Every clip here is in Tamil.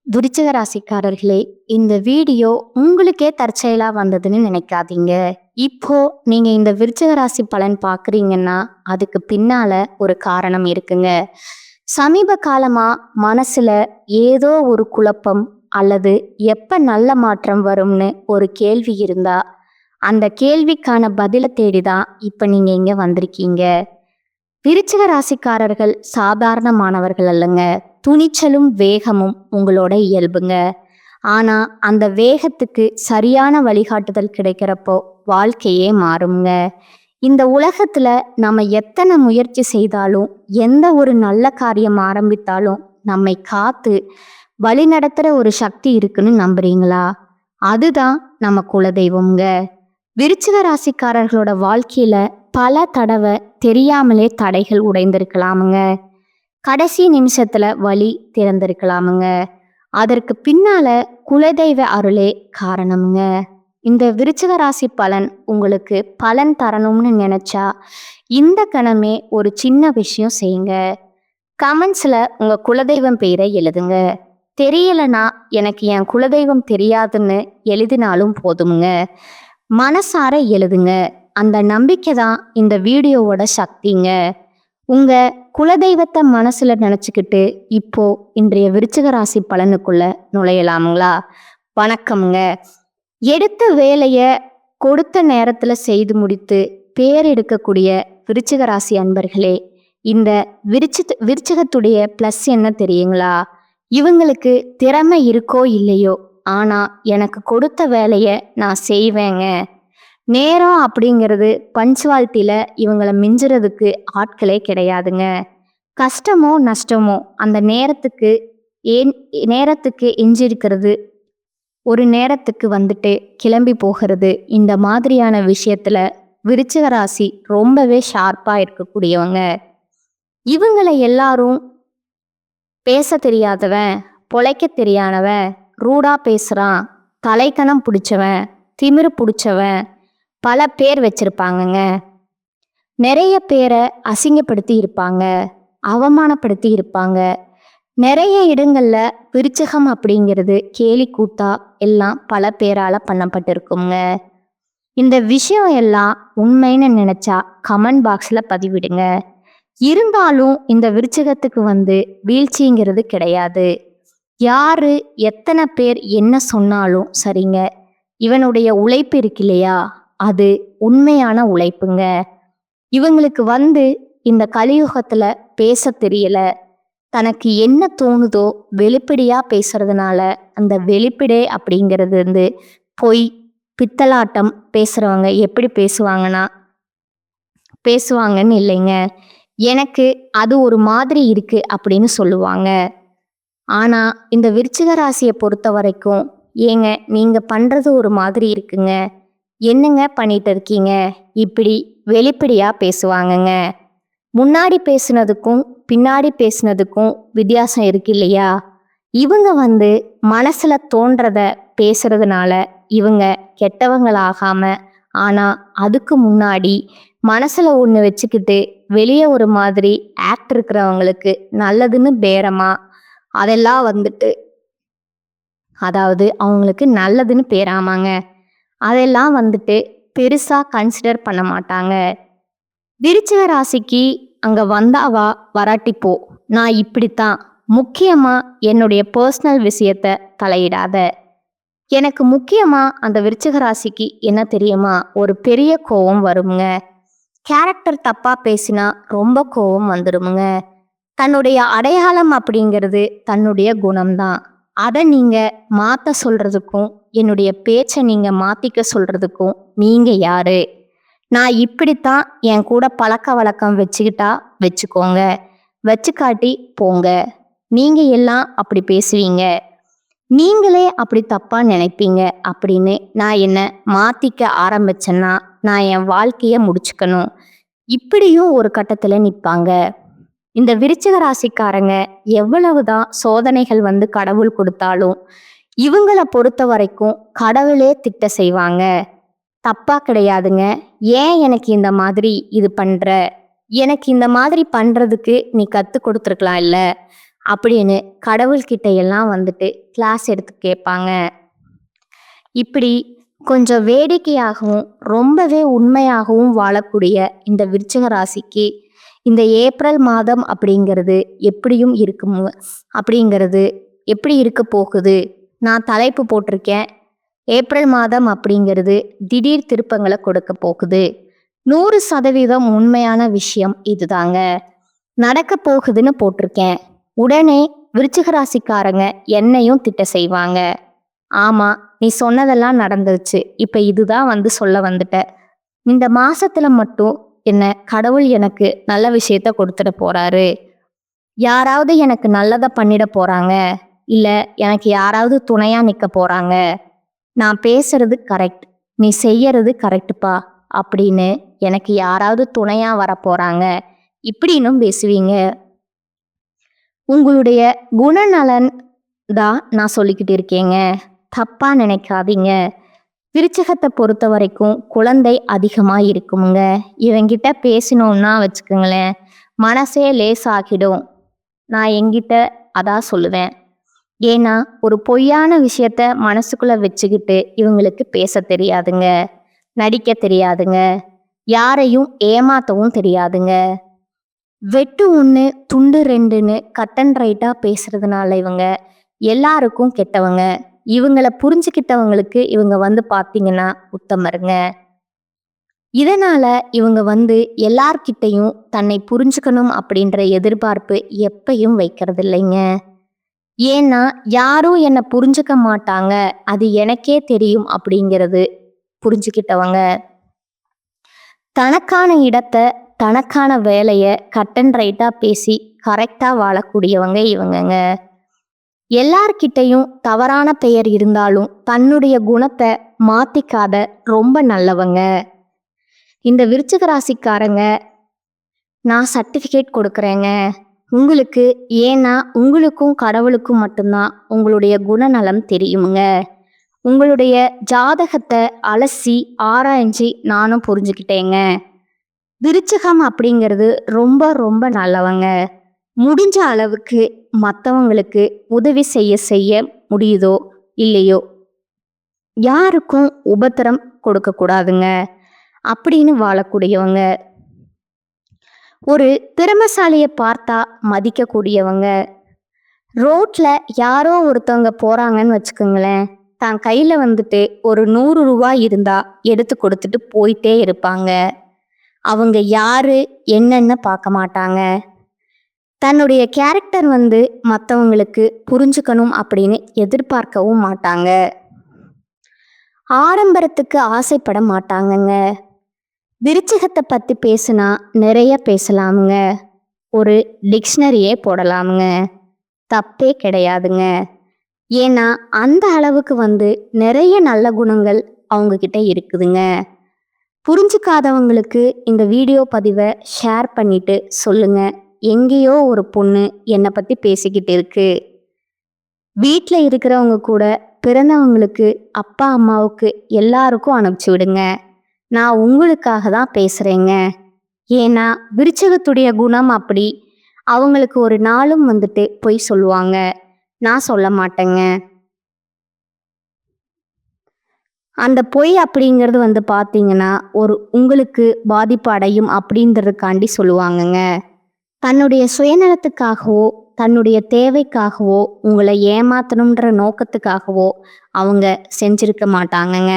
விருச்சிக ராசிக்காரர்களே, இந்த வீடியோ உங்களுக்கே தற்செயலா வந்ததுன்னு நினைக்காதீங்க. இப்போ நீங்க இந்த விருச்சிக ராசி பலன் பார்க்குறீங்கன்னா, அதுக்கு பின்னால ஒரு காரணம் இருக்குங்க. சமீப காலமா மனசுல ஏதோ ஒரு குழப்பம் அல்லது எப்ப நல்ல மாற்றம் வரும்னு ஒரு கேள்வி இருந்தா, அந்த கேள்விக்கான பதில தேடி தான் இப்ப நீங்க இங்க வந்திருக்கீங்க. விருச்சிக ராசிக்காரர்கள் சாதாரணமானவர்கள் அல்லங்க. துணிச்சலும் வேகமும் உங்களோட இயல்புங்க. ஆனா அந்த வேகத்துக்கு சரியான வழிகாட்டுதல் கிடைக்கிறப்போ வாழ்க்கையே மாறுங்க. இந்த உலகத்துல நம்ம எத்தனை முயற்சி செய்தாலும், எந்த ஒரு நல்ல காரியம் ஆரம்பித்தாலும் நம்மை காத்து வழிநடத்துற ஒரு சக்தி இருக்குன்னு நம்புறீங்களா? அதுதான் நம்ம குலதெய்வம்ங்க. விருச்சிக ராசிக்காரர்களோட வாழ்க்கையில பல தடவை தெரியாமலே தடைகள் உடைந்திருக்கலாமுங்க. கடைசி நிமிஷத்துல வழி திறந்திருக்கலாமுங்க. அதற்கு பின்னால குலதெய்வ அருளே காரணமுங்க. இந்த விருச்சிக ராசி பலன் உங்களுக்கு பலன் தரணும்னு நினைச்சா இந்த கணமே ஒரு சின்ன விஷயம் செய்யுங்க. கமெண்ட்ஸ்ல உங்க குலதெய்வம் பெயரை எழுதுங்க. தெரியலனா எனக்கு என் குலதெய்வம் தெரியாதுன்னு எழுதினாலும் போதுமுங்க. மனசார எழுதுங்க. அந்த நம்பிக்கை தான் இந்த வீடியோவோட சக்திங்க. உங்க குலதெய்வத்தை மனசுல நினைச்சுக்கிட்டு இப்போ இன்றைய விருச்சிக ராசி பலனுக்குள்ள நுழையலாமுங்களா? வணக்கம்ங்க. எடுத்த வேலைய கொடுத்த நேரத்துல செய்து முடித்து பேர் எடுக்கக்கூடிய விருச்சிக ராசி அன்பர்களே, இந்த விருச்சிகத்துடைய பிளஸ் என்ன தெரியுங்களா? இவங்களுக்கு திறமை இருக்கோ இல்லையோ, ஆனா எனக்கு கொடுத்த வேலைய நான் செய்வேங்க. நேரம் அப்படிங்கிறது பஞ்சுவாலிட்டியில இவங்களை மிஞ்சுறதுக்கு ஆட்களே கிடையாதுங்க. கஷ்டமோ நஷ்டமோ அந்த நேரத்துக்கு எஞ்சிருக்கிறது, ஒரு நேரத்துக்கு வந்துட்டு கிளம்பி போகிறது, இந்த மாதிரியான விஷயத்துல விருச்சிக ராசி ரொம்பவே ஷார்ப்பா இருக்கக்கூடியவங்க. இவங்களை எல்லாரும் பேச தெரியாதவன், பொழைக்க தெரியாதவன், ரூடா பேசுறான், தலைக்கணம் பிடிச்சவன், திமிரு பிடிச்சவன் பல பேர் வச்சிருப்பாங்கங்க. நிறைய பேரை அசிங்கப்படுத்தி இருப்பாங்க, அவமானப்படுத்தி இருப்பாங்க. நிறைய இடங்கள்ல விருச்சிகம் அப்படிங்கிறது கேலி கூத்தா எல்லாம் பல பேரால பண்ணப்பட்டிருக்குங்க. இந்த விஷயம் எல்லாம் உண்மைன்னு நினைச்சா கமெண்ட் பாக்ஸ்ல பதிவிடுங்க. இருந்தாலும் இந்த விருச்சிகத்துக்கு வீழ்ச்சிங்கிறது கிடையாது. யாரு எத்தனை பேர் என்ன சொன்னாலும் சரிங்க, இவனுடைய உழைப்பு இருக்கு இல்லையா, அது உண்மையான உழைப்புங்க. இவங்களுக்கு இந்த கலியுகத்துல பேச தெரியல. தனக்கு என்ன தோணுதோ வெளிப்படையா பேசுறதுனால அந்த வெளிப்படை அப்படிங்கிறது பொய் பித்தலாட்டம் பேசுறவங்க எப்படி பேசுவாங்கன்னு இல்லைங்க. எனக்கு அது ஒரு மாதிரி இருக்கு அப்படின்னு சொல்லுவாங்க. ஆனா இந்த விருச்சிக ராசியை பொறுத்த வரைக்கும், ஏங்க நீங்க பண்றது ஒரு மாதிரி இருக்குங்க, என்னங்க பண்ணிட்டு இருக்கீங்க, இப்படி வெளிப்படையா பேசுவாங்கங்க. முன்னாடி பேசுனதுக்கும் பின்னாடி பேசுனதுக்கும் வித்தியாசம் இருக்கு இல்லையா? இவங்க மனசுல தோன்றத பேசுறதுனால இவங்க கெட்டவங்களாகாம, ஆனா அதுக்கு முன்னாடி மனசுல ஒன்று வச்சுக்கிட்டு வெளியே ஒரு மாதிரி ஆக்ட் இருக்கிறவங்களுக்கு நல்லதுன்னு பேரமா அதெல்லாம் அதாவது அவங்களுக்கு நல்லதுன்னு பேராமாங்க, அதெல்லாம் பெருசா கன்சிடர் பண்ண மாட்டாங்க. விருச்சிக ராசிக்கு அங்க வந்தாவா வராட்டிப்போ, நான் இப்படித்தான், முக்கியமா என்னுடைய பர்சனல் விஷயத்த தலையிடாத. எனக்கு முக்கியமா அந்த விருச்சிக ராசிக்கு என்ன தெரியுமா, ஒரு பெரிய கோபம் வருங்க. கேரக்டர் தப்பா பேசினா ரொம்ப கோபம் வந்துடுமுங்க. தன்னுடைய அடையாளம் அப்படிங்கிறது தன்னுடைய குணம்தான். அதை நீங்க மாத்த சொல்றதுக்கும் என்னுடைய பேச்சை நீங்க மாத்திக்க சொல்றதுக்கும் நீங்க யாரு? நான் இப்படித்தான், என் கூட பழக்க வழக்கம் வச்சுக்கிட்டா வச்சுக்கோங்க, வச்சுக்காட்டி போங்க. நீங்க எல்லாம் அப்படி பேசுவீங்க, நீங்களே அப்படி தப்பா நினைப்பீங்க அப்படின்னு நான் என்ன மாத்திக்க ஆரம்பிச்சேன்னா நான் என் வாழ்க்கைய முடிச்சுக்கணும், இப்படியும் ஒரு கட்டத்துல நிற்பாங்க. இந்த விருச்சிக ராசிக்காரங்க எவ்வளவுதான் சோதனைகள் கடவுள் கொடுத்தாலும் இவங்களை பொறுத்த வரைக்கும் கடவுளே திட்ட செய்வாங்க. தப்பா கிடையாதுங்க. ஏன் எனக்கு இந்த மாதிரி இது பண்ற, எனக்கு இந்த மாதிரி பண்றதுக்கு நீ கத்து கொடுத்துருக்கலாம் இல்ல அப்படின்னு கடவுள்கிட்ட எல்லாம் வந்துட்டு கிளாஸ் எடுத்து கேட்பாங்க. இப்படி கொஞ்சம் வேடிக்கையாகவும் ரொம்பவே உண்மையாகவும் வாழக்கூடிய இந்த விருச்சிக ராசிக்கு இந்த ஏப்ரல் மாதம் அப்படிங்கிறது எப்படியும் இருக்கும் அப்படிங்கிறது எப்படி இருக்க போகுது. நான் தலைப்பு போட்டிருக்கேன், ஏப்ரல் மாதம் அப்படிங்கிறது திடீர் திருப்பங்களை கொடுக்க போகுது. 100% உண்மையான விஷயம் இதுதாங்க. நடக்க போகுதுன்னு போட்டிருக்கேன். உடனே விருச்சிக ராசிக்காரங்க என்னையும் திட்ட செய்வாங்க. ஆமா, நீ சொன்னதெல்லாம் நடந்துருச்சு, இப்ப இதுதான் வந்து சொல்ல வந்துட்ட. இந்த மாசத்துல மட்டும் என்ன கடவுள் எனக்கு நல்ல விஷயத்த கொடுத்துட போறாரு, யாராவது எனக்கு நல்லதை பண்ணிட போறாங்க, இல்ல எனக்கு யாராவது துணையா நிக்க போறாங்க, நான் பேசுறது கரெக்ட், நீ செய்யறது கரெக்டுப்பா அப்படின்னு எனக்கு யாராவது துணையா வர போறாங்க இப்படின்னும் பேசுவீங்க. உங்களுடைய குணநலன் தான் நான் சொல்லிக்கிட்டு இருக்கேங்க, தப்பா நினைக்காதீங்க. விருச்சிகத்தை பொறுத்த வரைக்கும் குழந்தை அதிகமாக இருக்குமுங்க. இவங்கிட்ட பேசினோம்னா வச்சுக்கோங்களேன், மனசே லேசாகிடும். நான் எங்கிட்ட அதான் சொல்லுவேன். ஏன்னா ஒரு பொய்யான விஷயத்த மனசுக்குள்ள வச்சுக்கிட்டு இவங்களுக்கு பேச தெரியாதுங்க, நடிக்க தெரியாதுங்க, யாரையும் ஏமாத்தவும் தெரியாதுங்க. வெட்டு ஒன்று துண்டு ரெண்டுன்னு கட் அண்ட் ரைட்டாக பேசுறதுனால இவங்க எல்லாருக்கும் கெட்டவங்க. இவங்களை புரிஞ்சுக்கிட்டவங்களுக்கு இவங்க வந்து பார்த்தீங்கன்னா உத்தமருங்க. இதனால இவங்க வந்து எல்லார்கிட்டையும் தன்னை புரிஞ்சுக்கணும் அப்படின்ற எதிர்பார்ப்பு எப்பயும் வைக்கிறது இல்லைங்க. ஏன்னா யாரும் என்னை புரிஞ்சுக்க மாட்டாங்க, அது எனக்கே தெரியும் அப்படிங்கிறது புரிஞ்சுக்கிட்டவங்க. தனக்கான இடத்தை தனக்கான வேலையை கட் அண்ட் ரைட்டாக பேசி கரெக்டாக வாழக்கூடியவங்க இவங்கங்க. எல்லார்கிட்டையும் தவறான பெயர் இருந்தாலும் தன்னுடைய குணத்தை மாற்றிக்காத ரொம்ப நல்லவங்க இந்த விருச்சிக ராசிக்காரங்க. நான் சர்டிஃபிகேட் கொடுக்குறேங்க உங்களுக்கு, ஏன்னா உங்களுக்கும் கடவுளுக்கும் மட்டும்தான் உங்களுடைய குணநலம் தெரியுமுங்க. உங்களுடைய ஜாதகத்தை அலசி ஆராய்ச்சி நானும் புரிஞ்சுக்கிட்டேங்க. விருச்சிகம் அப்படிங்கிறது ரொம்ப ரொம்ப நல்லவங்க. முடிஞ்ச அளவுக்கு மற்றவங்களுக்கு உதவி செய்ய செய்ய முடியுதோ இல்லையோ யாருக்கும் உபத்திரம் கொடுக்கக்கூடாதுங்க அப்படின்னு வாழக்கூடியவங்க. ஒரு திறமைசாலியை பார்த்தா மதிக்கக்கூடியவங்க. ரோட்ல யாரோ ஒருத்தவங்க போறாங்கன்னு வச்சுக்கோங்களேன், தான் கையில வந்துட்டு ஒரு 100 ரூபாய் இருந்தா எடுத்து கொடுத்துட்டு போயிட்டே இருப்பாங்க. அவங்க யாரு என்னன்னு பார்க்க மாட்டாங்க. தன்னுடைய கேரக்டர் வந்து மற்றவங்களுக்கு புரிஞ்சுக்கணும் அப்படின்னு எதிர்பார்க்கவும் மாட்டாங்க. ஆடம்பரத்துக்கு ஆசைப்பட மாட்டாங்கங்க. விருச்சிகத்தை பற்றி பேசுனா நிறைய பேசலாமுங்க, ஒரு டிக்ஷனரியே போடலாமுங்க, தப்பே கிடையாதுங்க. ஏன்னா அந்த அளவுக்கு வந்து நிறைய நல்ல குணங்கள் அவங்கக்கிட்ட இருக்குதுங்க. புரிஞ்சுக்காதவங்களுக்கு இந்த வீடியோ பதிவை ஷேர் பண்ணிட்டு சொல்லுங்க, எங்கேயோ ஒரு பொண்ணு என்னை பற்றி பேசிக்கிட்டு இருக்கு. வீட்டில் இருக்கிறவங்க கூட பிறந்தவங்களுக்கு அப்பா அம்மாவுக்கு எல்லாருக்கும் அனுப்பிச்சி விடுங்க. நான் உங்களுக்காக தான் பேசுகிறேங்க. ஏன்னா விருச்சிகத்துடைய குணம் அப்படி. அவங்களுக்கு ஒரு நாளும் வந்துட்டு பொய் சொல்லுவாங்க, நான் சொல்ல மாட்டேங்க. அந்த பொய் அப்படிங்கிறது வந்து பார்த்தீங்கன்னா ஒரு உங்களுக்கு பாதிப்பு அடையும் அப்படின்றதுக்காண்டி சொல்லுவாங்கங்க. தன்னுடைய சுயநலத்துக்காகவோ தன்னுடைய தேவைக்காகவோ உங்களை ஏமாத்தணுன்ற நோக்கத்துக்காகவோ அவங்க செஞ்சிருக்க மாட்டாங்கங்க.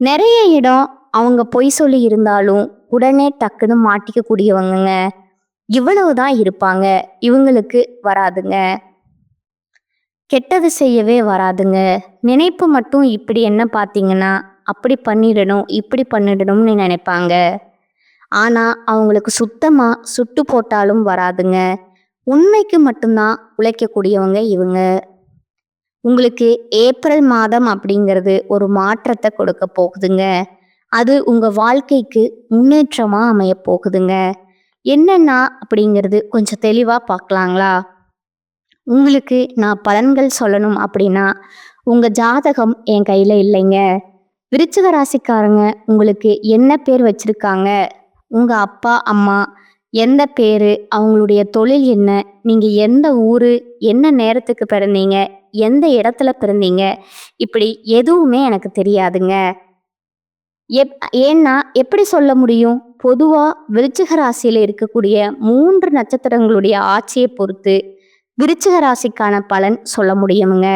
நிறைய இடம் அவங்க பொய் சொல்லி இருந்தாலும் உடனே டக்குன்னு மாட்டிக்கக்கூடியவங்கங்க. இவ்வளவுதான் இருப்பாங்க, இவங்களுக்கு வராதுங்க, கெட்டது செய்யவே வராதுங்க. நினைப்பு மட்டும் இப்படி என்ன பார்த்தீங்கன்னா அப்படி பண்ணிடணும் இப்படி பண்ணிடணும்னு நினைப்பாங்க. ஆனால் அவங்களுக்கு சுத்தமாக சுட்டு போட்டாலும் வராதுங்க. உண்மைக்கு மட்டும்தான் உழைக்கக்கூடியவங்க இவங்க. உங்களுக்கு ஏப்ரல் மாதம் அப்படிங்கிறது ஒரு மாற்றத்தை கொடுக்க போகுதுங்க. அது உங்கள் வாழ்க்கைக்கு முன்னேற்றமாக அமைய போகுதுங்க. என்னென்னா அப்படிங்கிறது கொஞ்சம் தெளிவாக பார்க்கலாங்களா? உங்களுக்கு நான் பலன்கள் சொல்லணும் அப்படின்னா உங்கள் ஜாதகம் என் கையில் இல்லைங்க. விருச்சிக ராசிக்காரங்க உங்களுக்கு என்ன பேர் வச்சுருக்காங்க, உங்கள் அப்பா அம்மா எந்த பேரு, அவங்களுடைய தொழில் என்ன, நீங்க எந்த ஊரு, என்ன நேரத்துக்கு பிறந்தீங்க, எந்த இடத்துல பிறந்தீங்க, இப்படி எதுவுமே எனக்கு தெரியாதுங்க. ஏன்னா எப்படி சொல்ல முடியும்? பொதுவா விருச்சிக ராசியில இருக்கக்கூடிய 3 நட்சத்திரங்களுடைய ஆட்சியை பொறுத்து விருச்சிக ராசிக்கான பலன் சொல்ல முடியுமுங்க.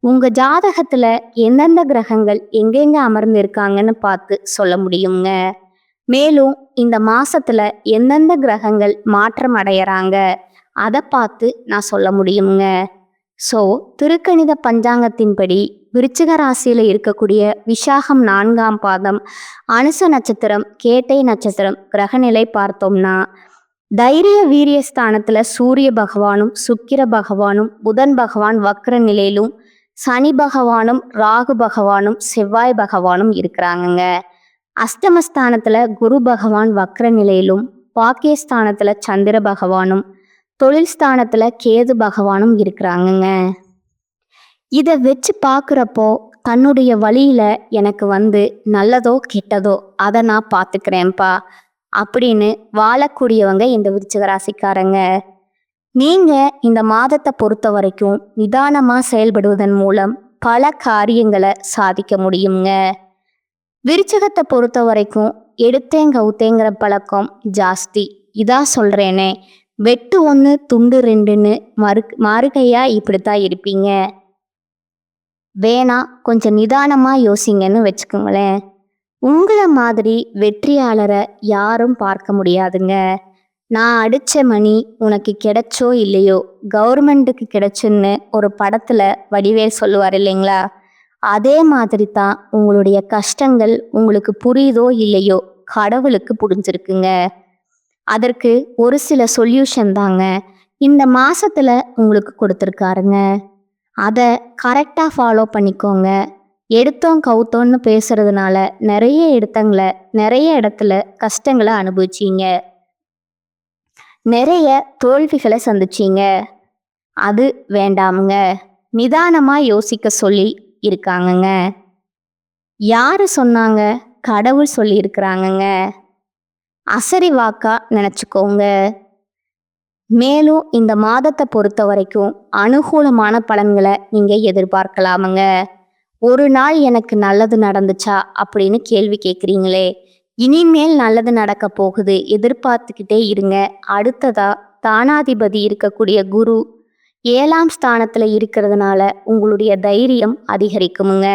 உங்க ஜாதகத்துல எந்தெந்த கிரகங்கள் எங்கெங்க அமர்ந்து இருக்காங்கன்னு பார்த்து சொல்ல முடியுங்க. மேலும் இந்த மாசத்துல எந்தெந்த கிரகங்கள் மாற்றம் அடையறாங்க அதை பார்த்து நான் சொல்ல முடியுங்க. ஸோ திருக்கணித பஞ்சாங்கத்தின்படி விருச்சிக ராசியில இருக்கக்கூடிய விசாகம் 4ஆம் பாதம், அனுச நட்சத்திரம், கேட்டை நட்சத்திரம் கிரகநிலை பார்த்தோம்னா தைரிய வீரிய ஸ்தானத்துல சூரிய பகவானும் சுக்கிர பகவானும் புதன் பகவான் வக்ர நிலையிலும் சனி பகவானும் ராகு பகவானும் செவ்வாய் பகவானும் இருக்கிறாங்கங்க. அஷ்டமஸ்தானத்துல குரு பகவான் வக்ர நிலையிலும் பாக்கியஸ்தானத்துல சந்திர பகவானும் தொழில் ஸ்தானத்துல கேது பகவானும் இருக்கிறாங்கங்க. இதை வச்சு பார்க்குறப்போ தன்னுடைய வழியில எனக்கு நல்லதோ கெட்டதோ அதை நான் பார்த்துக்கிறேன்ப்பா அப்படின்னு வாழக்கூடியவங்க இந்த விருச்சிக ராசிக்காரங்க. நீங்க இந்த மாதத்தை பொறுத்த வரைக்கும் நிதானமா செயல்படுவதன் மூலம் பல காரியங்களை சாதிக்க முடியுங்க. விருச்சிகத்தை பொறுத்த வரைக்கும் எடுத்தேன் கவுத்தேங்கிற பழக்கம் ஜாஸ்தி. இதா சொல்றேனே, வெட்டு 1 துண்டு 2ன்னு மாறுகையா இப்படித்தான் இருப்பீங்க. வேணா கொஞ்சம் நிதானமா யோசிங்கன்னு வச்சுக்கோங்களேன். உங்களை மாதிரி வெற்றியாளரை யாரும் பார்க்க முடியாதுங்க. நான் அடிச்ச மணி உனக்கு கிடைச்சோ இல்லையோ, கவர்மெண்ட்டுக்கு கிடைச்சுன்னு ஒரு படத்துல வடிவேல் சொல்லுவார் இல்லைங்களா? அதே மாதிரி தான் உங்களுடைய கஷ்டங்கள் உங்களுக்கு புரியுதோ இல்லையோ கடவுளுக்கு புரிஞ்சிருக்குங்க. அதற்கு ஒரு சில சொல்யூஷன் தாங்க இந்த மாசத்துல உங்களுக்கு கொடுத்துருக்காருங்க. அதை கரெக்டாக ஃபாலோ பண்ணிக்கோங்க. எடுத்தோம் கவுத்தோன்னு பேசுறதுனால நிறைய இடத்துல கஷ்டங்களை அனுபவிச்சீங்க, நிறைய தோல்விகளை சந்திச்சீங்க. அது வேண்டாமுங்க. நிதானமா யோசிக்க சொல்லி இருக்காங்கங்க. யாரு சொன்னாங்க? கடவுள் சொல்லி இருக்கிறாங்கங்க. அசரி வாக்கா நினைச்சுக்கோங்க. மேலும் இந்த மாதத்தை பொறுத்த வரைக்கும் அனுகூலமான பலன்களை நீங்க எதிர்பார்க்கலாமுங்க. ஒரு நாள் எனக்கு நல்லது நடந்துச்சா அப்படின்னு கேள்வி கேட்குறீங்களே, இனிமேல் நல்லது நடக்க போகுது, எதிர்பார்த்துக்கிட்டே இருங்க. அடுத்ததா தானாதிபதி இருக்கக்கூடிய குரு 7ஆம் ஸ்தானத்துல இருக்கிறதுனால உங்களுடைய தைரியம் அதிகரிக்குமுங்க.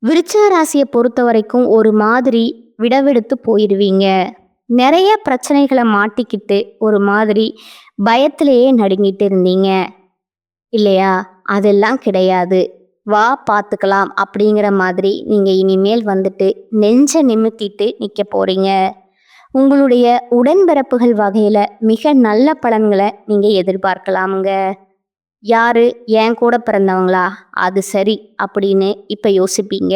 விருச்சிக ராசியை பொறுத்த வரைக்கும் ஒரு மாதிரி விடவெடுத்து போயிடுவீங்க. நிறைய பிரச்சனைகளை மாட்டிக்கிட்டு ஒரு மாதிரி பயத்திலேயே நடுங்கிட்டு இருந்தீங்க இல்லையா? அதெல்லாம் கிடையாது. வா பார்த்துக்கலாம் அப்படிங்கிற மாதிரி நீங்கள் இனிமேல் நெஞ்ச நிமித்திட்டு நிற்க போறீங்க. உங்களுடைய உடன்பிறப்புகள் வகையில் மிக நல்ல பலன்களை நீங்கள் எதிர்பார்க்கலாமுங்க. யாரு? என் கூட பிறந்தவங்களா? அது சரி அப்படின்னு இப்போ யோசிப்பீங்க.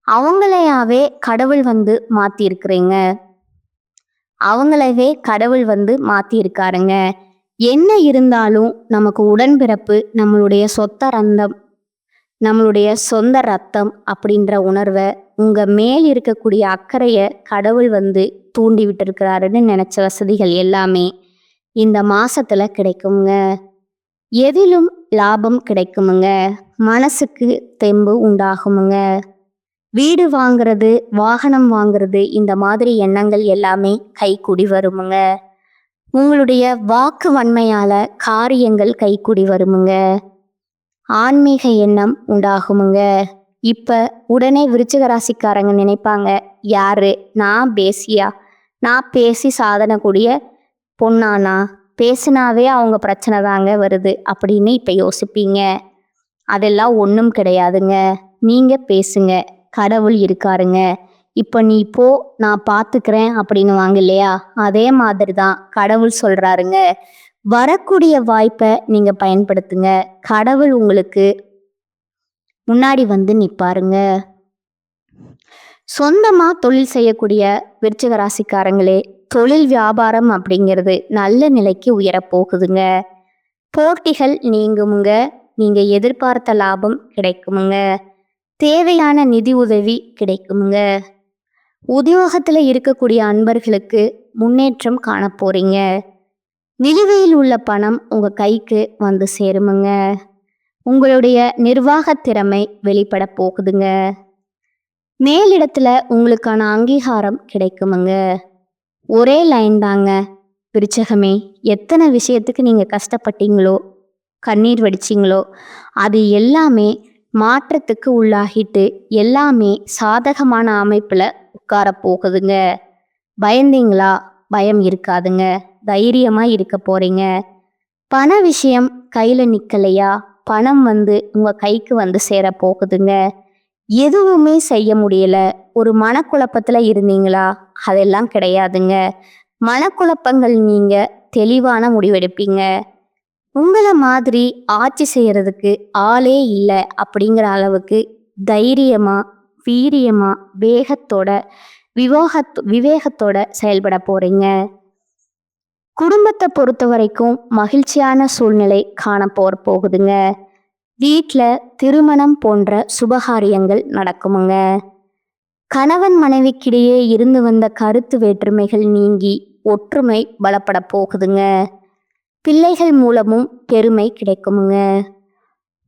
அவங்களையாவே கடவுள் மாற்றிருக்கிறீங்க. அவங்களவே கடவுள் மாற்றிருக்காருங்க. என்ன இருந்தாலும் நமக்கு உடன்பிறப்பு, நம்மளுடைய சொந்த ரத்தம் அப்படின்ற உணர்வை உங்கள் மேல் இருக்கக்கூடிய அக்கறையை கடவுள் தூண்டி விட்டுருக்கிறாருன்னு நினச்ச வசதிகள் எல்லாமே இந்த மாசத்துல கிடைக்குங்க. எதிலும் லாபம் கிடைக்குமுங்க. மனசுக்கு தெம்பு உண்டாகுமுங்க. வீடு வாங்குறது, வாகனம் வாங்குறது, இந்த மாதிரி எண்ணங்கள் எல்லாமே கைக்கூடி வருமுங்க. உங்களுடைய வாக்கு வன்மையால காரியங்கள் கைக்கூடி வருமுங்க. ஆன்மீக எண்ணம் உண்டாகுமுங்க. இப்ப உடனே விருச்சிக ராசிக்காரங்க நினைப்பாங்க, யாரு? நான் பேசியா? நான் பேசி சாதனை கூடிய பொண்ணானா? பேசினாவே அவங்க பிரச்சனை தாங்க வருது அப்படின்னு இப்ப யோசிப்பீங்க. அதெல்லாம் ஒன்றும் கிடையாதுங்க. நீங்க பேசுங்க, கடவுள் இருக்காருங்க. இப்போ நீ போ, நான் பார்த்துக்கிறேன் அப்படின்னு வாங்க இல்லையா? அதே மாதிரி தான் கடவுள் சொல்றாருங்க. வரக்கூடிய வாய்ப்பை நீங்க பயன்படுத்துங்க. கடவுள் உங்களுக்கு முன்னாடி நிற்பாருங்க. சொந்தமா தொழில் செய்யக்கூடிய விருச்சிக ராசிக்காரங்களே, தொழில் வியாபாரம் அப்படிங்கிறது நல்ல நிலைக்கு உயரப்போகுதுங்க. போட்டிகள் நீங்குமுங்க. நீங்க எதிர்பார்த்த லாபம் கிடைக்குமுங்க. தேவையான நிதி உதவி கிடைக்குமுங்க. உத்தியோகத்துல இருக்கக்கூடிய அன்பர்களுக்கு முன்னேற்றம் காண போறீங்க. நிலுவையில் உள்ள பணம் உங்க கைக்கு வந்து சேருமுங்க. உங்களுடைய நிர்வாக திறமை வெளிப்பட போகுதுங்க. மேலிடத்துல உங்களுக்கான அங்கீகாரம் கிடைக்குமுங்க. ஒரே லைன் தாங்க விருச்சகமே. எத்தனை விஷயத்துக்கு நீங்க கஷ்டப்பட்டீங்களோ, கண்ணீர் வடிச்சிங்களோ, அது எல்லாமே மாற்றத்துக்கு உள்ளாகிட்டு எல்லாமே சாதகமான அமைப்புல உட்கார போகுதுங்க. பயந்தீங்களா? பயம் இருக்காதுங்க. தைரியமா இருக்க போறீங்க. பண விஷயம் கையில நிக்கலையா? பணம் வந்து உங்க கைக்கு வந்து சேர போகுதுங்க. எதுவுமே செய்ய முடியல, ஒரு மனக்குழப்பத்துல இருந்தீங்களா? அதெல்லாம் கிடையாதுங்க. மனக்குழப்பங்கள் நீங்க தெளிவான முடிவெடுப்பீங்க. உங்களை மாதிரி ஆட்சி செய்யறதுக்கு ஆளே இல்லை அப்படிங்கிற அளவுக்கு தைரியமா, வீரியமா, வேகத்தோட, விவேகத்தோட செயல்பட போறீங்க. குடும்பத்தை பொறுத்த வரைக்கும் மகிழ்ச்சியான சூழ்நிலை காண போகுதுங்க. வீட்டில் திருமணம் போன்ற சுபகாரியங்கள் நடக்குமுங்க. கணவன் மனைவிக்கிடையே இருந்து வந்த கருத்து வேற்றுமைகள் நீங்கி ஒற்றுமை பலப்பட போகுதுங்க. பிள்ளைகள் மூலமும் பெருமை கிடைக்குமுங்க.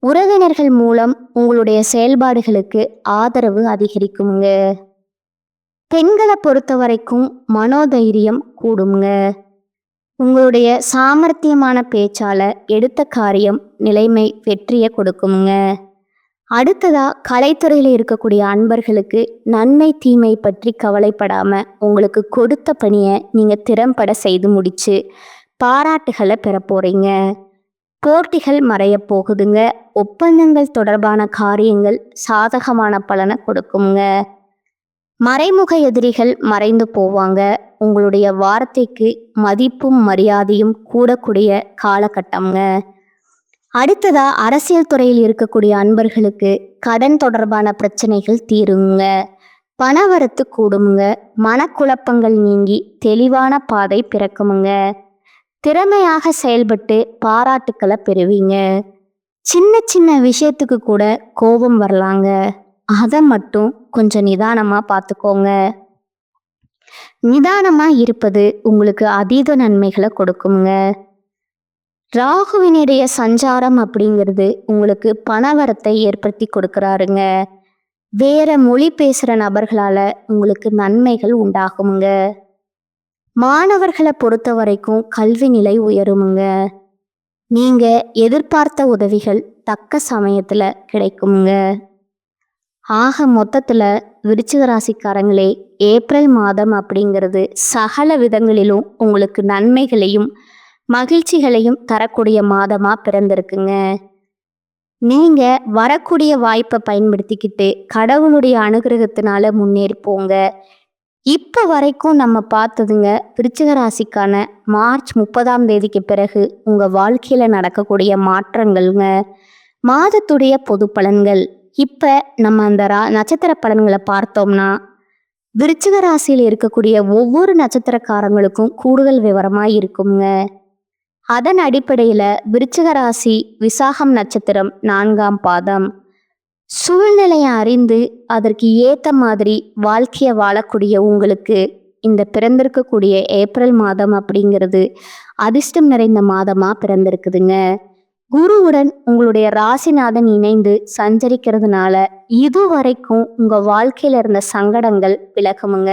உறவினர்கள் மூலம் உங்களுடைய செயல்பாடுகளுக்கு ஆதரவு அதிகரிக்குமுங்க. பெண்களை பொறுத்த வரைக்கும் மனோதைரியம் கூடுங்க. உங்களுடைய சாமர்த்தியமான பேச்சால எடுத்த காரியம் நிலைமை வெற்றியை கொடுக்குமுங்க. அடுத்ததா கலைத்துறையில் இருக்கக்கூடிய அன்பர்களுக்கு நன்மை தீமை பற்றி கவலைப்படாம உங்களுக்கு கொடுத்த பணியை நீங்க திறம்பட செய்து முடிச்சு பாராட்டுகளை பெற போறீங்க. போட்டிகள் மறைய போகுதுங்க. ஒப்பந்தங்கள் தொடர்பான காரியங்கள் சாதகமான பலனை கொடுக்குங்க. மறைமுக எதிரிகள் மறைந்து போவாங்க. உங்களுடைய வார்த்தைக்கு மதிப்பும் மரியாதையும் கூடக்கூடிய காலகட்டம்ங்க. அடுத்ததா அரசியல் துறையில் இருக்கக்கூடிய அன்பர்களுக்கு கடன் தொடர்பான பிரச்சனைகள் தீருங்க. பணவரத்து கூடுமுங்க. மனக்குழப்பங்கள் நீங்கி தெளிவான பாதை பிறக்குமுங்க. திறமையாக செயல்பட்டு பாராட்டுக்களை பெறுவீங்க. சின்ன சின்ன விஷயத்துக்கு கூட கோபம் வரலாங்க. அதை மட்டும் கொஞ்சம் நிதானமா பார்த்துக்கோங்க. நிதானமா இருப்பது உங்களுக்கு அதீத நன்மைகளை கொடுக்குங்க. ராகுவினுடைய சஞ்சாரம் அப்படிங்கிறது உங்களுக்கு பணவரத்தை ஏற்படுத்தி கொடுக்குறாருங்க. வேற மொழி பேசுகிற நபர்களால உங்களுக்கு நன்மைகள் உண்டாகுங்க. மாணவர்களை பொறுத்த வரைக்கும் கல்வி நிலை உயருமுங்க. நீங்க எதிர்பார்த்த உதவிகள் தக்க சமயத்துல கிடைக்குமுங்க. ஆக மொத்தத்துல விருச்சிக ராசிக்காரங்களே, ஏப்ரல் மாதம் அப்படிங்கிறது சகல விதங்களிலும் உங்களுக்கு நன்மைகளையும் மகிழ்ச்சிகளையும் தரக்கூடிய மாதமா பிறந்திருக்குங்க. நீங்க வரக்கூடிய வாய்ப்பை பயன்படுத்திக்கிட்டு கடவுளுடைய அனுகிரகத்தினால முன்னேறி போங்க. இப்போ வரைக்கும் நம்ம பார்த்ததுங்க விருச்சிக ராசிக்கான மார்ச் 30ஆம் தேதிக்கு பிறகு உங்கள் வாழ்க்கையில் நடக்கக்கூடிய மாற்றங்கள்ங்க. மாதத்துடைய பொது பலன்கள். இப்போ நம்ம அந்த நட்சத்திர பலன்களை பார்த்தோம்னா விருச்சிக ராசியில் இருக்கக்கூடிய ஒவ்வொரு நட்சத்திரக்காரங்களுக்கும் கூடுதல் விவரமாக இருக்குங்க. அதன் அடிப்படையில் விருச்சிக ராசி விசாகம் நட்சத்திரம் 4ஆம் பாதம். சூழ்நிலையை அறிந்து அதற்கு ஏற்ற மாதிரி வாழ்க்கையை வாழக்கூடிய உங்களுக்கு இந்த பிறந்திருக்கக்கூடிய ஏப்ரல் மாதம் அப்படிங்கிறது அதிர்ஷ்டம் நிறைந்த மாதமாக பிறந்திருக்குதுங்க. குருவுடன் உங்களுடைய ராசிநாதன் இணைந்து சஞ்சரிக்கிறதுனால இதுவரைக்கும் உங்கள் வாழ்க்கையில் இருந்த சங்கடங்கள் விலகுமுங்க.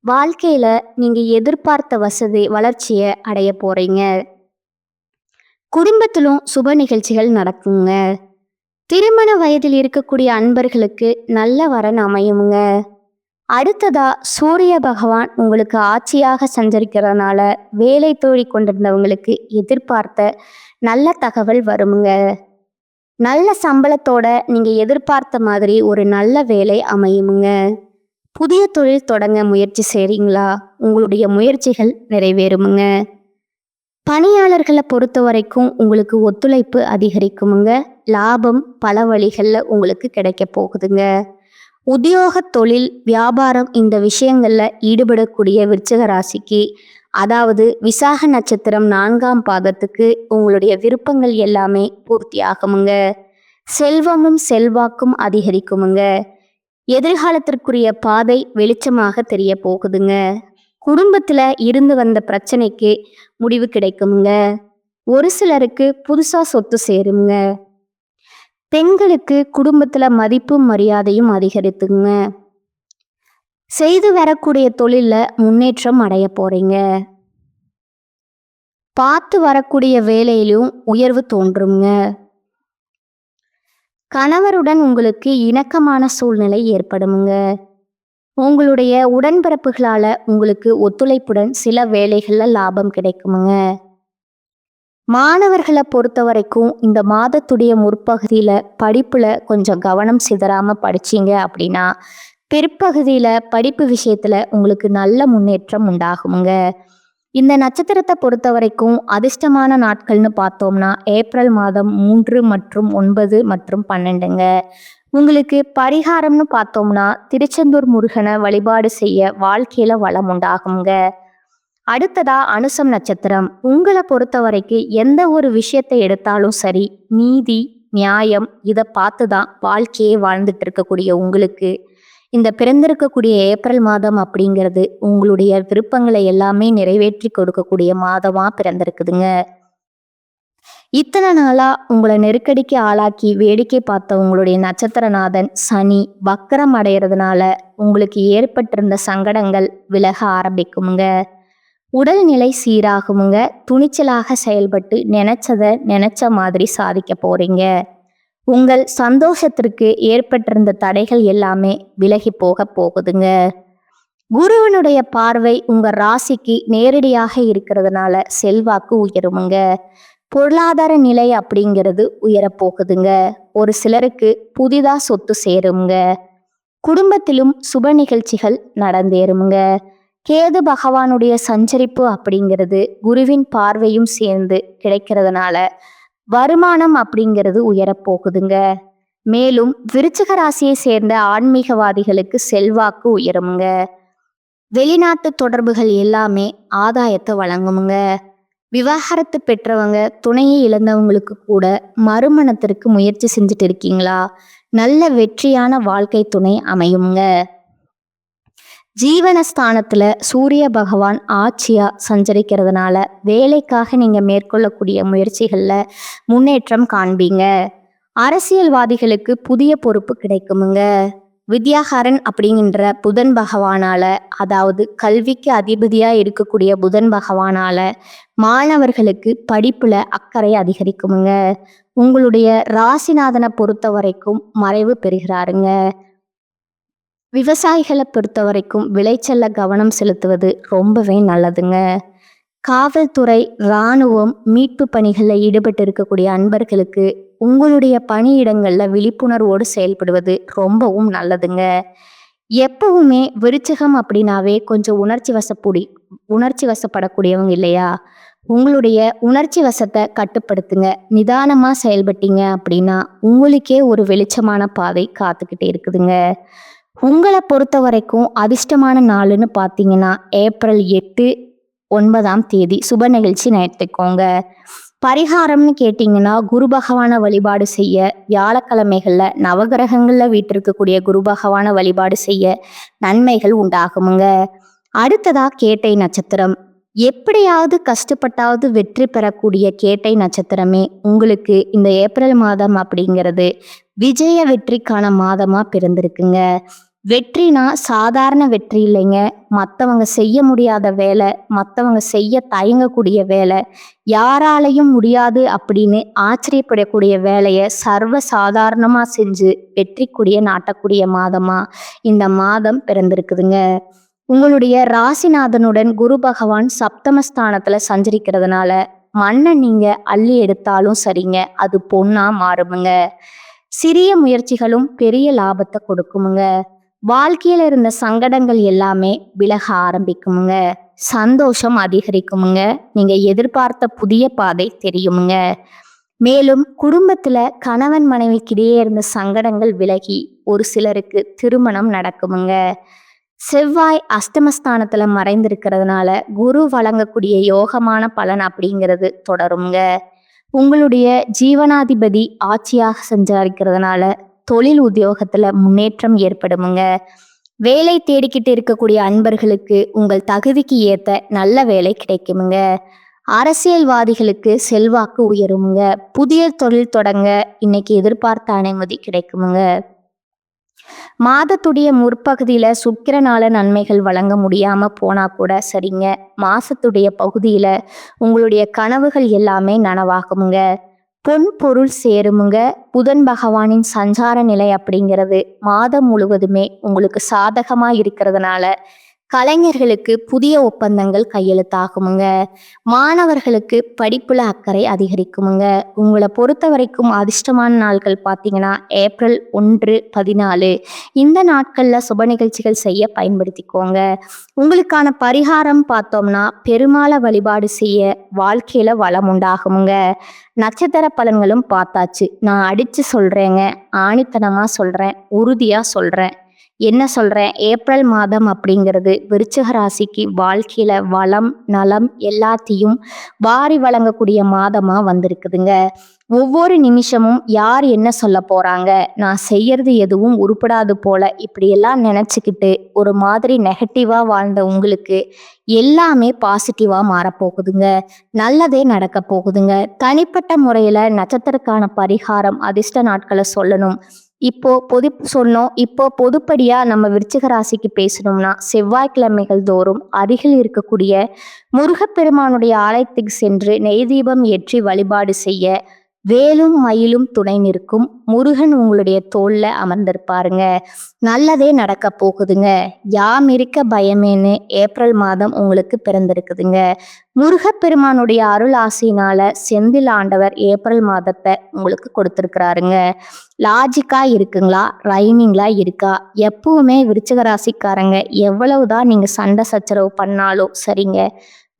வாழ்க்கையில் நீங்கள் எதிர்பார்த்த வளர்ச்சியை அடைய போகிறீங்க. குடும்பத்திலும் சுப நிகழ்ச்சிகள் நடக்குங்க. திருமண வயதில் இருக்கக்கூடிய அன்பர்களுக்கு நல்ல வரன் அமையுங்க. அடுத்ததா சூரிய பகவான் உங்களுக்கு ஆட்சியாக சஞ்சரிக்கிறதுனால வேலை தோழி கொண்டிருந்தவங்களுக்கு எதிர்பார்த்த நல்ல தகவல் வருமுங்க. நல்ல சம்பளத்தோட நீங்க எதிர்பார்த்த மாதிரி ஒரு நல்ல வேலை அமையுமுங்க. புதிய தொழில் தொடங்க முயற்சி செய்றீங்களா? உங்களுடைய முயற்சிகள் நிறைவேறுமுங்க. பணியாளர்களை பொறுத்த வரைக்கும் உங்களுக்கு ஒத்துழைப்பு அதிகரிக்குமுங்க. லாபம் பல வழிகளில் உங்களுக்கு கிடைக்க போகுதுங்க. உத்தியோக தொழில் வியாபாரம் இந்த விஷயங்களில் ஈடுபடக்கூடிய விருச்சிக ராசிக்கு, அதாவது விசாக நட்சத்திரம் 4ஆம் பாதத்துக்கு உங்களுடைய விருப்பங்கள் எல்லாமே பூர்த்தி ஆகுமுங்க. செல்வமும் செல்வாக்கும் அதிகரிக்குமுங்க. எதிர்காலத்திற்குரிய பாதை வெளிச்சமாக தெரிய போகுதுங்க. குடும்பத்துல இருந்து வந்த பிரச்சனைக்கு முடிவு கிடைக்குமுங்க. ஒரு சிலருக்கு புதுசா சொத்து சேருங்க. பெண்களுக்கு குடும்பத்துல மதிப்பும் மரியாதையும் அதிகரித்துங்க. செய்து வரக்கூடிய தொழில்ல முன்னேற்றம் அடைய போறீங்க. பார்த்து வரக்கூடிய வேலையிலும் உயர்வு தோன்றுங்க. கணவருடன் உங்களுக்கு இணக்கமான சூழ்நிலை ஏற்படுமுங்க. உங்களுடைய உடன்பிறப்புகளால உங்களுக்கு ஒத்துழைப்புடன் சில வேலைகள்ல லாபம் கிடைக்குமுங்க. மாணவர்களை பொறுத்த வரைக்கும் இந்த மாதத்துடைய முற்பகுதியில படிப்புல கொஞ்சம் கவனம் சிதறாம படிச்சீங்க அப்படின்னா பிற்பகுதியில படிப்பு விஷயத்துல உங்களுக்கு நல்ல முன்னேற்றம் உண்டாகுமுங்க. இந்த நட்சத்திரத்தை பொறுத்த வரைக்கும் அதிர்ஷ்டமான நாட்கள்னு பார்த்தோம்னா ஏப்ரல் மாதம் 3 மற்றும் 9 மற்றும் 12ங்க. உங்களுக்கு பரிகாரம்னு பார்த்தோம்னா திருச்செந்தூர் முருகனை வழிபாடு செய்ய வாழ்க்கையில வளம் உண்டாகுங்க. அடுத்ததா அனுசம் நட்சத்திரம். உங்களை பொறுத்த வரைக்கும் எந்த ஒரு விஷயத்தை எடுத்தாலும் சரி, நீதி நியாயம் இதை பார்த்து தான் வாழ்க்கையே வாழ்ந்துட்டு இருக்கக்கூடிய உங்களுக்கு இந்த பிறந்திருக்கக்கூடிய ஏப்ரல் மாதம் அப்படிங்கிறது உங்களுடைய விருப்பங்களை எல்லாமே நிறைவேற்றி கொடுக்கக்கூடிய மாதமா பிறந்திருக்குதுங்க. இத்தனை நாளா உங்களை நெருக்கடிக்கு ஆளாக்கி வேடிக்கை பார்த்த உங்களுடைய நட்சத்திரநாதன் சனி வக்கரம் அடைகிறதுனால உங்களுக்கு ஏற்பட்டிருந்த சங்கடங்கள் விலக ஆரம்பிக்குமுங்க. உடல்நிலை சீராகுமுங்க. துணிச்சலாக செயல்பட்டு நினைச்ச மாதிரி சாதிக்க போறீங்க. உங்கள் சந்தோஷத்திற்கு ஏற்பட்டிருந்த தடைகள் எல்லாமே விலகி போக போகுதுங்க. குருவனுடைய பார்வை உங்க ராசிக்கு நேரடியாக இருக்கிறதுனால செல்வாக்கு உயருமுங்க. பொருளாதார நிலை அப்படிங்கிறது உயரப்போகுதுங்க. ஒரு சிலருக்கு புதிதா சொத்து சேருங்க. குடும்பத்திலும் சுப நிகழ்ச்சிகள் நடந்தேறுமுங்க. கேது பகவானுடைய சஞ்சரிப்பு அப்படிங்கிறது குருவின் பார்வையும் சேர்ந்து கிடைக்கிறதுனால வருமானம் அப்படிங்கிறது உயரப்போகுதுங்க. மேலும் விருச்சிக ராசியை சேர்ந்த ஆன்மீகவாதிகளுக்கு செல்வாக்கு உயருமுங்க. வெளிநாட்டு தொடர்புகள் எல்லாமே ஆதாயத்தை வழங்குமுங்க. விவாகரத்து பெற்றவங்க துணையை இழந்தவங்களுக்கு கூட மறுமணத்திற்கு முயற்சி செஞ்சுட்டு இருக்கீங்களா? நல்ல வெற்றியான வாழ்க்கை துணை அமையுங்க. ஜீவனஸ்தானத்துல சூரிய பகவான் ஆட்சியா சஞ்சரிக்கிறதுனால வேலைக்காக நீங்க மேற்கொள்ளக்கூடிய முயற்சிகள்ல முன்னேற்றம் காண்பீங்க. அரசியல்வாதிகளுக்கு புதிய பொறுப்பு கிடைக்குமுங்க. வித்யாகாரன் அப்படிங்கிற புதன் பகவானால, அதாவது கல்விக்கு அதிபதியா இருக்கக்கூடிய புதன் பகவானால மாணவர்களுக்கு படிப்புல அக்கறை அதிகரிக்குமுங்க. உங்களுடைய ராசிநாதனை பொறுத்த வரைக்கும் மறைவு பெறுகிறாருங்க. விவசாயிகளை பொறுத்த வரைக்கும் விளைச்சல்ல கவனம் செலுத்துவது ரொம்பவே நல்லதுங்க. காவல்துறை, இராணுவம், மீட்பு பணிகளில் ஈடுபட்டு இருக்கக்கூடிய அன்பர்களுக்கு உங்களுடைய பணியிடங்கள்ல விழிப்புணர்வோடு செயல்படுவது ரொம்பவும் நல்லதுங்க. எப்பவுமே விருச்சிகம் அப்படின்னாவே கொஞ்சம் உணர்ச்சி வசப்படக்கூடியவங்க இல்லையா? உங்களுடைய உணர்ச்சி வசத்தை கட்டுப்படுத்துங்க. நிதானமா செயல்பட்டீங்க அப்படின்னா உங்களுக்கே ஒரு வெளிச்சமான பாதை காத்துக்கிட்டே இருக்குதுங்க. உங்களை பொறுத்த வரைக்கும் அதிர்ஷ்டமான நாளுன்னு பார்த்தீங்கன்னா ஏப்ரல் 8, 9 சுப நிகழ்ச்சி நடத்திக்கோங்க. பரிகாரம்னு கேட்டிங்கன்னா குரு பகவானை வழிபாடு செய்ய வியாழக்கிழமைகளில் நவகிரகங்களில் வீட்டிருக்கக்கூடிய குரு பகவானை வழிபாடு செய்ய நன்மைகள் உண்டாகுமுங்க. அடுத்ததா கேட்டை நட்சத்திரம். எப்படியாவது கஷ்டப்பட்டாவது வெற்றி பெறக்கூடிய கேட்டை நட்சத்திரமே உங்களுக்கு இந்த ஏப்ரல் மாதம் அப்படிங்கிறது விஜய வெற்றிக்கான மாதமா பிறந்திருக்குங்க. வெற்றினா சாதாரண வெற்றி இல்லைங்க. மற்றவங்க செய்ய முடியாத வேலை, மற்றவங்க செய்ய தயங்கக்கூடிய வேலை, யாராலையும் முடியாது அப்படின்னு ஆச்சரியப்படக்கூடிய வேலையை சர்வ சாதாரணமா செஞ்சு வெற்றிக்குடிய நாட்டக்கூடிய மாதமா இந்த மாதம் பிறந்திருக்குதுங்க. உங்களுடைய ராசிநாதனுடன் குரு பகவான் சப்தமஸ்தானத்துல சஞ்சரிக்கிறதுனால மண்ணை நீங்க அள்ளி எடுத்தாலும் சரிங்க, அது பொண்ணா மாறுமுங்க. சிறிய முயற்சிகளும் பெரிய லாபத்தை கொடுக்குமுங்க. வாழ்க்கையில இருந்த சங்கடங்கள் எல்லாமே விலக ஆரம்பிக்குமுங்க. சந்தோஷம் அதிகரிக்குமுங்க. நீங்க எதிர்பார்த்த புதிய பாதை தெரியுமுங்க. மேலும் குடும்பத்துல கணவன் மனைவிக்கிடையே இருந்த சங்கடங்கள் விலகி ஒரு சிலருக்கு திருமணம் நடக்குமுங்க. செவ்வாய் அஷ்டமஸ்தானத்துல மறைந்திருக்கிறதுனால குரு வழங்கக்கூடிய யோகமான பலன் அப்படிங்கிறது தொடருங்க. உங்களுடைய ஜீவனாதிபதி ஆட்சியாக சஞ்சரிக்கிறதுனால தொழில் உத்தியோகத்துல முன்னேற்றம் ஏற்படுமுங்க. வேலை தேடிக்கிட்டு இருக்கக்கூடிய அன்பர்களுக்கு உங்கள் தகுதிக்கு ஏத்த நல்ல வேலை கிடைக்குமுங்க. அரசியல்வாதிகளுக்கு செல்வாக்கு உயருமுங்க. புதிய தொழில் தொடங்க இன்னைக்கு எதிர்பார்த்த அனுமதி கிடைக்குமுங்க. மாதத்துடைய முற்பகுதியில சுக்கிரனால நன்மைகள் வழங்க முடியாம போனா கூட சரிங்க. மாசத்துடைய பகுதியில உங்களுடைய கனவுகள் எல்லாமே நனவாகுமுங்க. பொன் பொருள் சேருமுங்க. புதன் பகவானின் சஞ்சார நிலை அப்படிங்கிறது மாதம் முழுவதுமே உங்களுக்கு சாதகமா இருக்கிறதுனால கலைஞர்களுக்கு புதிய ஒப்பந்தங்கள் கையெழுத்தாகுமுங்க. மாணவர்களுக்கு படிப்புல அக்கறை அதிகரிக்குமுங்க. உங்களை பொறுத்த வரைக்கும் அதிர்ஷ்டமான நாட்கள் பார்த்தீங்கன்னா ஏப்ரல் 1, 14 இந்த நாட்கள்ல சுப நிகழ்ச்சிகள் செய்ய பயன்படுத்திக்கோங்க. உங்களுக்கான பரிகாரம் பார்த்தோம்னா பெருமாளை வழிபாடு செய்ய வாழ்க்கையில வளம் உண்டாகுமுங்க. நட்சத்திர பலன்களும் பார்த்தாச்சு. நான் அடிச்சு சொல்றேங்க, ஆணித்தனமா சொல்றேன், உறுதியா சொல்றேன். என்ன சொல்றேன், ஏப்ரல் மாதம் அப்படிங்கிறது விருச்சிக ராசிக்கு வாழ்க்கையில வளம் நலம் எல்லாத்தையும் வாரி வழங்கக்கூடிய மாதமா வந்திருக்குதுங்க. ஒவ்வொரு நிமிஷமும் யார் என்ன சொல்ல போறாங்க, நான் செய்யறது எதுவும் உருப்படாது போல இப்படியெல்லாம் நினைச்சுக்கிட்டு ஒரு மாதிரி நெகட்டிவா வாழ்ந்த உங்களுக்கு எல்லாமே பாசிட்டிவா மாறப்போகுதுங்க. நல்லதே நடக்க போகுதுங்க. தனிப்பட்ட முறையில நட்சத்திரக்கான பரிகாரம் அதிர்ஷ்ட நாட்களை சொல்லணும். இப்போ பொதுப்படியா நம்ம விருச்சிக ராசிக்கு பேசணும்னா செவ்வாய்க்கிழமைகள் தோறும் அருகில் இருக்கக்கூடிய முருகப்பெருமானுடைய ஆலயத்துக்கு சென்று நெய் தீபம் ஏற்றி வழிபாடு செய்ய வேலும் மயிலும் துணை நிற்கும். முருகன் உங்களுடைய தோல்ல அமர்ந்திருப்பாருங்க. நல்லதே நடக்க போகுதுங்க. யாம் இருக்க பயமேன்னு ஏப்ரல் மாதம் உங்களுக்கு பிறந்திருக்குதுங்க. முருகப்பெருமானுடைய அருள் ஆசையினால செந்தில் ஆண்டவர் ஏப்ரல் மாதத்தை உங்களுக்கு கொடுத்துருக்கிறாருங்க. லாஜிக்கா இருக்குங்களா, ரைமிங்லா இருக்கா? எப்பவுமே விருச்சிக ராசிக்காரங்க எவ்வளவுதான் நீங்க சண்டை சச்சரவு பண்ணாலும் சரிங்க,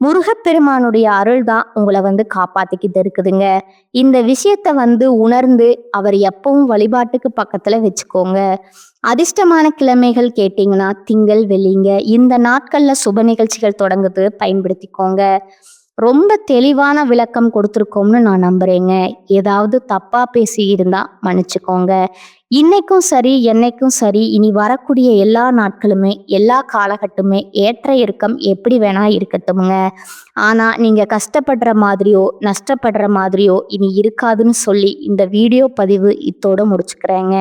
முருகப்பெருமானுடைய அருள் தான் உங்களை காப்பாத்திக்கிட்டு இருக்குதுங்க. இந்த விஷயத்த உணர்ந்து அவர் எப்பவும் வழிபாட்டுக்கு பக்கத்துல வச்சுக்கோங்க. அதிர்ஷ்டமான கிழமைகள் கேட்டீங்கன்னா திங்கள் வெள்ளிங்க. இந்த நாட்கள்ல சுப நிகழ்ச்சிகள் தொடங்குது, பயன்படுத்திக்கோங்க. ரொம்ப தெளிவான விளக்கம் கொடுத்துருக்கோம்னு நான் நம்புறேங்க. ஏதாவது தப்பா பேசி இருந்தா மன்னிச்சுக்கோங்க. இன்னைக்கும் சரி என்னைக்கும் சரி இனி வரக்கூடிய எல்லா நாட்களுமே எல்லா காலகட்டமே ஏற்ற இறக்கம் எப்படி வேணா இருக்கட்டும்ங்க. ஆனா நீங்க கஷ்டப்படுற மாதிரியோ நஷ்டப்படுற மாதிரியோ இனி இருக்காதுன்னு சொல்லி இந்த வீடியோ பதிவு இத்தோட முடிச்சுக்கிறேங்க.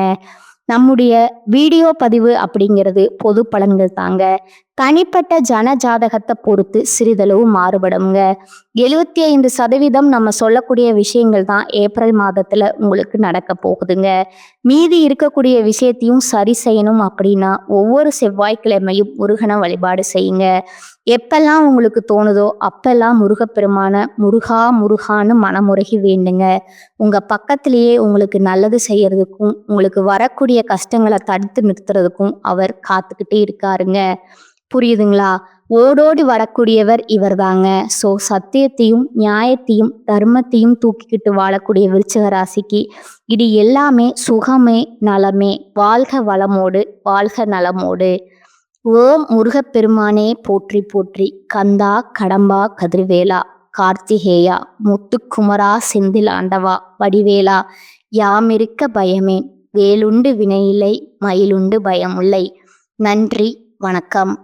நம்முடைய வீடியோ பதிவு அப்படிங்கிறது பொது பலன்கள் தாங்க. தனிப்பட்ட ஜன ஜாதகத்தை பொறுத்து சிறிதளவு மாறுபடுங்க. 75% நம்ம சொல்லக்கூடிய விஷயங்கள் தான் ஏப்ரல் மாதத்துல உங்களுக்கு நடக்க போகுதுங்க. மீதி இருக்கக்கூடிய விஷயத்தையும் சரி செய்யணும் அப்படின்னா ஒவ்வொரு செவ்வாய்க்கிழமையும் முருகனை வழிபாடு செய்யுங்க. எப்பெல்லாம் உங்களுக்கு தோணுதோ அப்பெல்லாம் முருகப்பெருமான முருகா முருகான்னு மனமுருகி வேண்டுங்க. உங்க பக்கத்திலேயே உங்களுக்கு நல்லது செய்யறதுக்கும் உங்களுக்கு வரக்கூடிய கஷ்டங்களை தடுத்து நிறுத்துறதுக்கும் அவர் காத்துக்கிட்டே இருக்காருங்க. புரியுதுங்களா? ஓடோடி வரக்கூடியவர் இவர் தாங்க. ஸோ சத்தியத்தையும் நியாயத்தையும் தர்மத்தையும் தூக்கிக்கிட்டு வாழக்கூடிய விருச்சிக ராசிக்கு இது எல்லாமே சுகமே நலமே. வாழ்க வளமோடு, வாழ்க நலமோடு. ஓம் முருகப்பெருமானே போற்றி போற்றி. கந்தா கடம்பா கதிர்வேலா கார்த்திகேயா முத்துக்குமரா செந்தில் ஆண்டவா வடிவேலா யாமிருக்க பயமேன் வேலுண்டு வினையில்லை மயிலுண்டு பயமுல்லை. நன்றி, வணக்கம்.